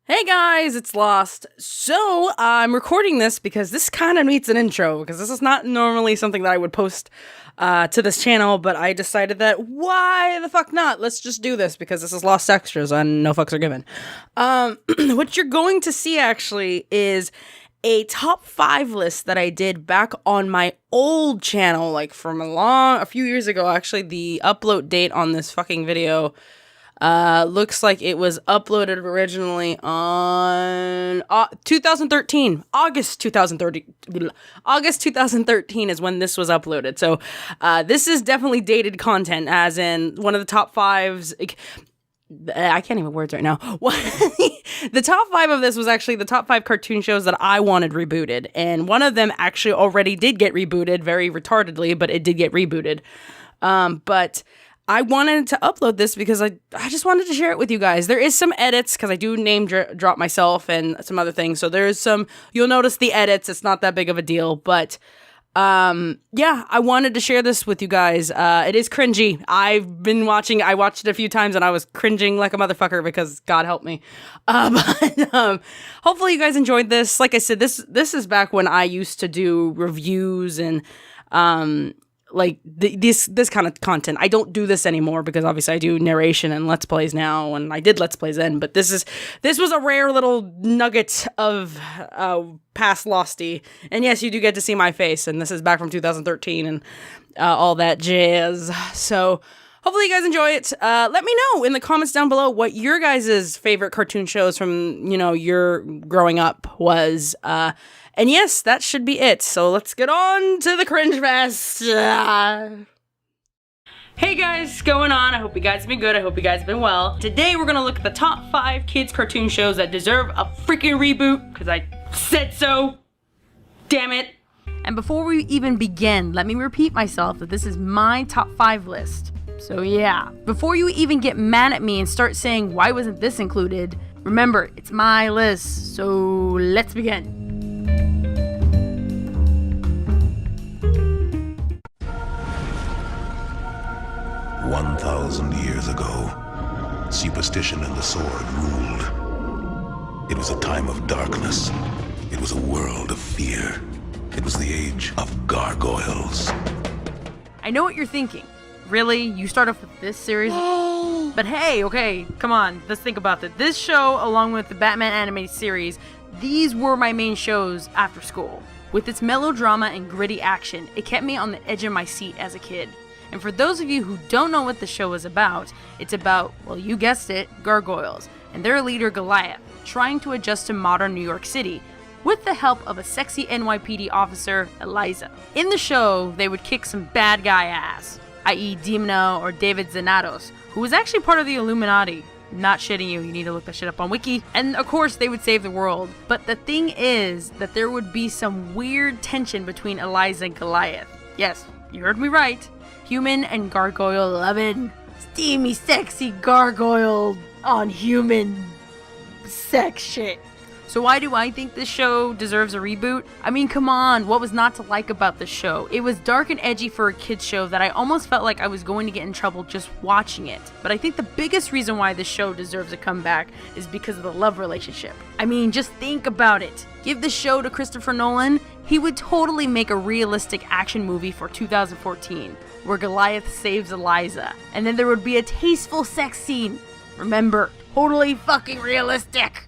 Hey guys, it's Lost. So, I'm recording this because this kind of needs an intro, because this is not normally something that I would post to this channel, but I decided that why the fuck not? Let's just do this, because this is Lost Extras and no fucks are given. What you're going to see actually is a top 5 list that I did back on my old channel, like from a few years ago. Actually, the upload date on this fucking video looks like it was uploaded originally on 2013. August 2013 is when this was uploaded. So this is definitely dated content, as in one of the top 5s. I can't even words right now. The top 5 of this was actually the top 5 cartoon shows that I wanted rebooted. And one of them actually already did get rebooted, very retardedly, but it did get rebooted. But I wanted to upload this because I just wanted to share it with you guys. There is some edits, because I do name drop myself and some other things. So there's some, you'll notice the edits. It's not that big of a deal. But yeah, I wanted to share this with you guys. It is cringy. I watched it a few times and I was cringing like a motherfucker because God help me. But hopefully you guys enjoyed this. Like I said, this is back when I used to do reviews and like this kind of content. I don't do this anymore because obviously I do narration and Let's Plays now, and I did Let's Plays then, but this was a rare little nugget of past Losty. And yes, you do get to see my face, and this is back from 2013 and all that jazz. So hopefully you guys enjoy it. Let me know in the comments down below what your guys' favorite cartoon shows from, your growing up was. And yes, that should be it. So let's get on to the cringe fest. Hey guys, what's going on? I hope you guys have been good. I hope you guys have been well. Today we're gonna look at the top 5 kids cartoon shows that deserve a freaking reboot, because I said so. Damn it. And before we even begin, let me repeat myself that this is my top 5 list. So yeah, before you even get mad at me and start saying, why wasn't this included? Remember, it's my list. So let's begin. 1,000 years ago, superstition and the sword ruled. It was a time of darkness. It was a world of fear. It was the age of gargoyles. I know what you're thinking. Really? You start off with this series? But hey, okay, come on, let's think about it. This show, along with the Batman animated series, these were my main shows after school. With its melodrama and gritty action, it kept me on the edge of my seat as a kid. And for those of you who don't know what the show is about, it's about, well, you guessed it, gargoyles, and their leader Goliath, trying to adjust to modern New York City, with the help of a sexy NYPD officer, Eliza. In the show, they would kick some bad guy ass, i.e. Demona or David Xanatos, who was actually part of the Illuminati. Not shitting you, you need to look that shit up on Wiki. And of course, they would save the world. But the thing is that there would be some weird tension between Eliza and Goliath. Yes, you heard me right. Human and gargoyle loving, steamy, sexy gargoyle on human sex shit. So why do I think this show deserves a reboot? I mean, come on, what was not to like about this show? It was dark and edgy for a kid's show that I almost felt like I was going to get in trouble just watching it. But I think the biggest reason why this show deserves a comeback is because of the love relationship. I mean, just think about it. Give the show to Christopher Nolan, he would totally make a realistic action movie for 2014, where Goliath saves Eliza, and then there would be a tasteful sex scene. Remember, totally fucking realistic.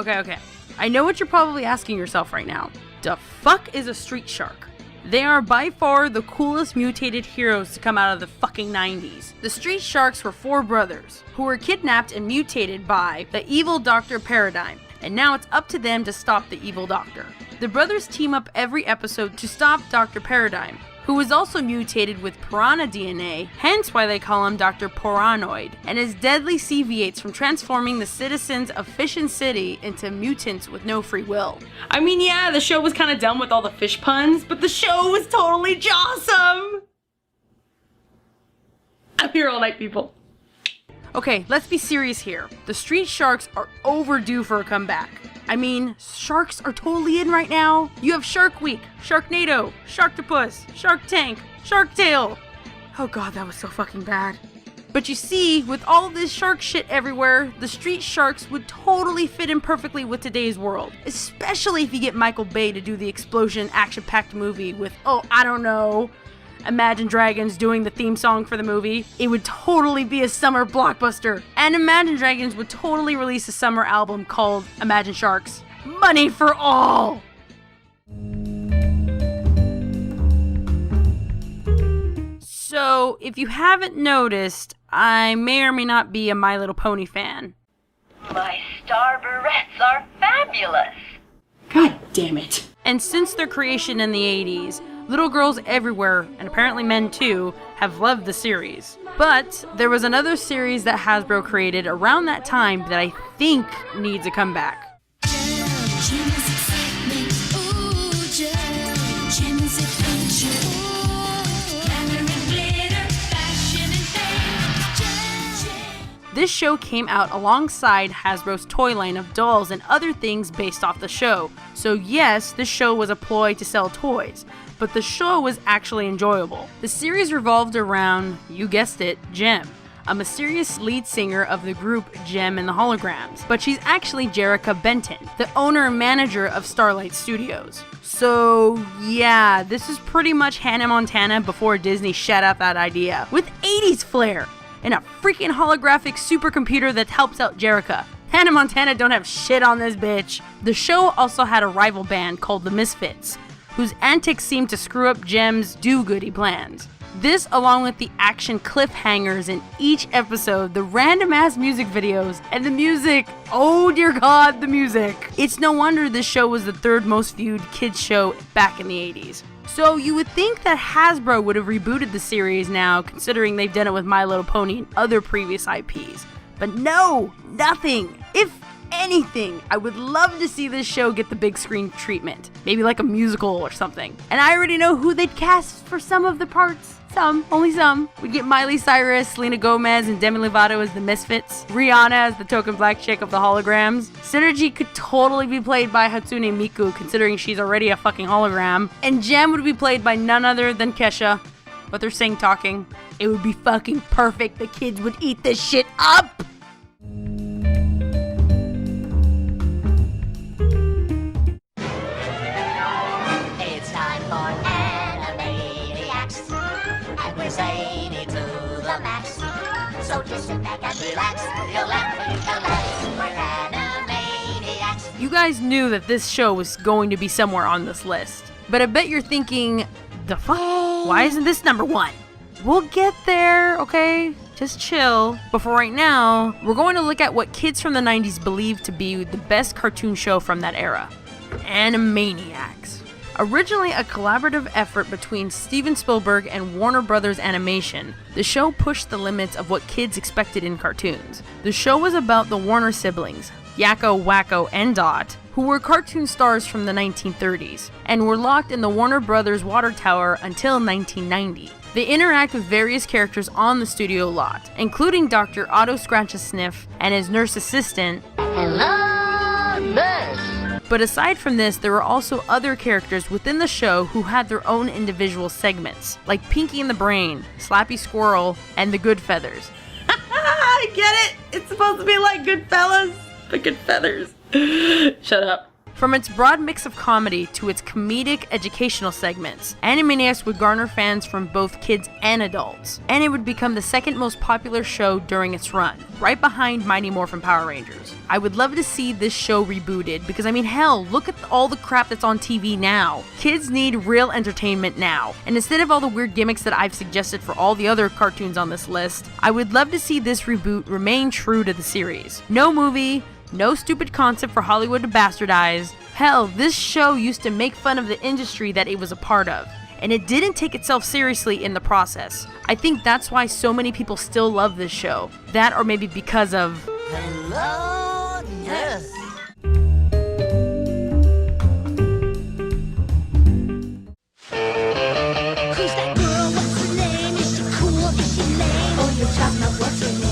Okay. I know what you're probably asking yourself right now. The fuck is a street shark? They are by far the coolest mutated heroes to come out of the fucking 90s. The street sharks were 4 brothers who were kidnapped and mutated by the evil Dr. Paradigm, and now it's up to them to stop the evil doctor. The brothers team up every episode to stop Dr. Paradigm, who was also mutated with piranha DNA, hence why they call him Dr. Paranoid, and his deadly deviates from transforming the citizens of Fishin' City into mutants with no free will. I mean, yeah, the show was kind of dumb with all the fish puns, but the show was totally awesome! I'm here all night, people. Okay, let's be serious here. The Street Sharks are overdue for a comeback. I mean, sharks are totally in right now. You have Shark Week, Sharknado, Sharktopus, Shark Tank, Shark Tale. Oh god, that was so fucking bad. But you see, with all this shark shit everywhere, the Street Sharks would totally fit in perfectly with today's world. Especially if you get Michael Bay to do the explosion action-packed movie with, oh, I don't know, Imagine Dragons doing the theme song for the movie. It would totally be a summer blockbuster. And Imagine Dragons would totally release a summer album called Imagine Sharks. Money for all! So, if you haven't noticed, I may or may not be a My Little Pony fan. My star barrettes are fabulous! God damn it. And since their creation in the 80s, little girls everywhere, and apparently men too, have loved the series. But there was another series that Hasbro created around that time that I think needs a comeback. This show came out alongside Hasbro's toy line of dolls and other things based off the show. So yes, this show was a ploy to sell toys, but the show was actually enjoyable. The series revolved around, you guessed it, Jem, a mysterious lead singer of the group Jem and the Holograms. But she's actually Jerrica Benton, the owner and manager of Starlight Studios. So yeah, this is pretty much Hannah Montana before Disney shut out that idea, with 80s flair, and a freaking holographic supercomputer that helps out Jerrica. Hannah Montana don't have shit on this bitch. The show also had a rival band called the Misfits, whose antics seemed to screw up Jem's do-goody plans. This, along with the action cliffhangers in each episode, the random-ass music videos, and the music, oh dear god, the music. It's no wonder this show was the third most viewed kids show back in the 80s. So you would think that Hasbro would have rebooted the series now, considering they've done it with My Little Pony and other previous IPs. But no, nothing. If anything, I would love to see this show get the big screen treatment. Maybe like a musical or something. And I already know who they'd cast for some of the parts. Some, only some. We'd get Miley Cyrus, Selena Gomez, and Demi Lovato as the Misfits. Rihanna as the token black chick of the Holograms. Synergy could totally be played by Hatsune Miku, considering she's already a fucking hologram. And Jem would be played by none other than Kesha. But they're sing-talking. It would be fucking perfect. The kids would eat this shit up! It's time for Animaniacs, and we're zany to the max. So just sit back and relax, you'll laugh and you'll we're Animaniacs. You guys knew that this show was going to be somewhere on this list. But I bet you're thinking, the fuck? Why isn't this number one? We'll get there, okay? Just chill. But for right now, we're going to look at what kids from the 90s believed to be the best cartoon show from that era. Animaniacs. Originally a collaborative effort between Steven Spielberg and Warner Brothers Animation, the show pushed the limits of what kids expected in cartoons. The show was about the Warner siblings, Yakko, Wacko, and Dot, who were cartoon stars from the 1930s, and were locked in the Warner Brothers water tower until 1990. They interact with various characters on the studio lot, including Dr. Otto Scratch-a-Sniff and his nurse assistant, Hello, nurse. But aside from this, there were also other characters within the show who had their own individual segments, like Pinky and the Brain, Slappy Squirrel, and the Good Feathers. I get it! It's supposed to be like Goodfellas, but Good Feathers. Shut up. From its broad mix of comedy to its comedic educational segments, Animaniacs would garner fans from both kids and adults, and it would become the second most popular show during its run, right behind Mighty Morphin Power Rangers. I would love to see this show rebooted because, I mean, hell, look at all the crap that's on TV now. Kids need real entertainment now, and instead of all the weird gimmicks that I've suggested for all the other cartoons on this list, I would love to see this reboot remain true to the series. No movie, no stupid concept for Hollywood to bastardize. Hell, this show used to make fun of the industry that it was a part of, and it didn't take itself seriously in the process. I think that's why so many people still love this show. That, or maybe because of... Hello, nurse. Who's that girl? What's her name? Is she cool? Is she lame? Oh, you're talking about what's her name?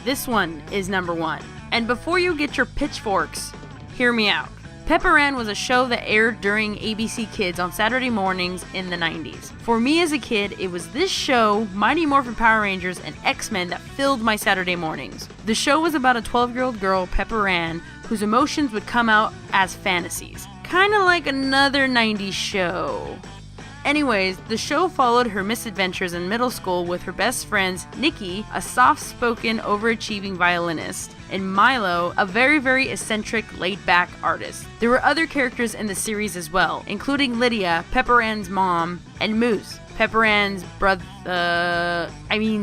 this one is number 1. And before you get your pitchforks, hear me out. Pepper Ann was a show that aired during ABC Kids on Saturday mornings in the 90s. For me as a kid, it was this show, Mighty Morphin Power Rangers, and X-Men that filled my Saturday mornings. The show was about a 12-year-old girl, Pepper Ann, whose emotions would come out as fantasies. Kinda like another 90s show. Anyways, the show followed her misadventures in middle school with her best friends Nikki, a soft-spoken, overachieving violinist, and Milo, a very eccentric, laid-back artist. There were other characters in the series as well, including Lydia, Pepper Ann's mom, and Moose, Pepper Ann's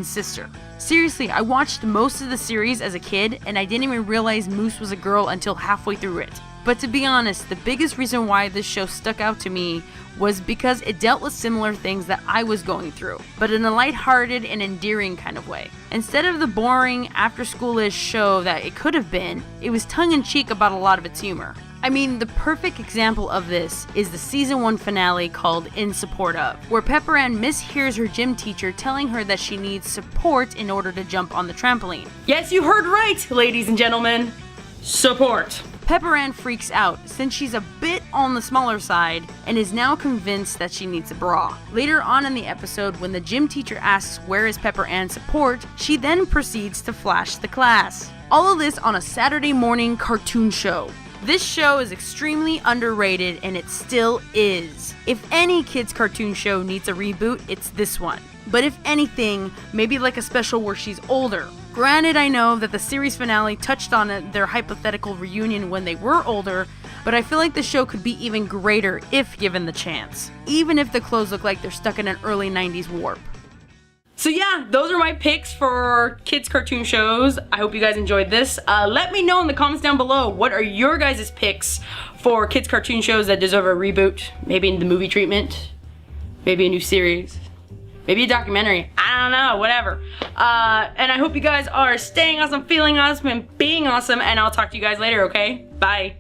sister. Seriously, I watched most of the series as a kid, and I didn't even realize Moose was a girl until halfway through it. But to be honest, the biggest reason why this show stuck out to me was because it dealt with similar things that I was going through, but in a lighthearted and endearing kind of way. Instead of the boring, after-schoolish show that it could have been, it was tongue-in-cheek about a lot of its humor. I mean, the perfect example of this is the season 1 finale called In Support Of, where Pepper Ann mishears her gym teacher telling her that she needs support in order to jump on the trampoline. Yes, you heard right, ladies and gentlemen. Support. Pepper Ann freaks out since she's a bit on the smaller side and is now convinced that she needs a bra. Later on in the episode, when the gym teacher asks where is Pepper Ann's support, she then proceeds to flash the class. All of this on a Saturday morning cartoon show. This show is extremely underrated, and it still is. If any kids cartoon show needs a reboot, it's this one. But if anything, maybe like a special where she's older. Granted, I know that the series finale touched on their hypothetical reunion when they were older, but I feel like the show could be even greater if given the chance, even if the clothes look like they're stuck in an early 90s warp. So yeah, those are my picks for kids cartoon shows. I hope you guys enjoyed this. Let me know in the comments down below, what are your guys' picks for kids cartoon shows that deserve a reboot? Maybe in the movie treatment, maybe a new series, maybe a documentary, I don't know, whatever. And I hope you guys are staying awesome, feeling awesome, and being awesome, and I'll talk to you guys later, okay? Bye.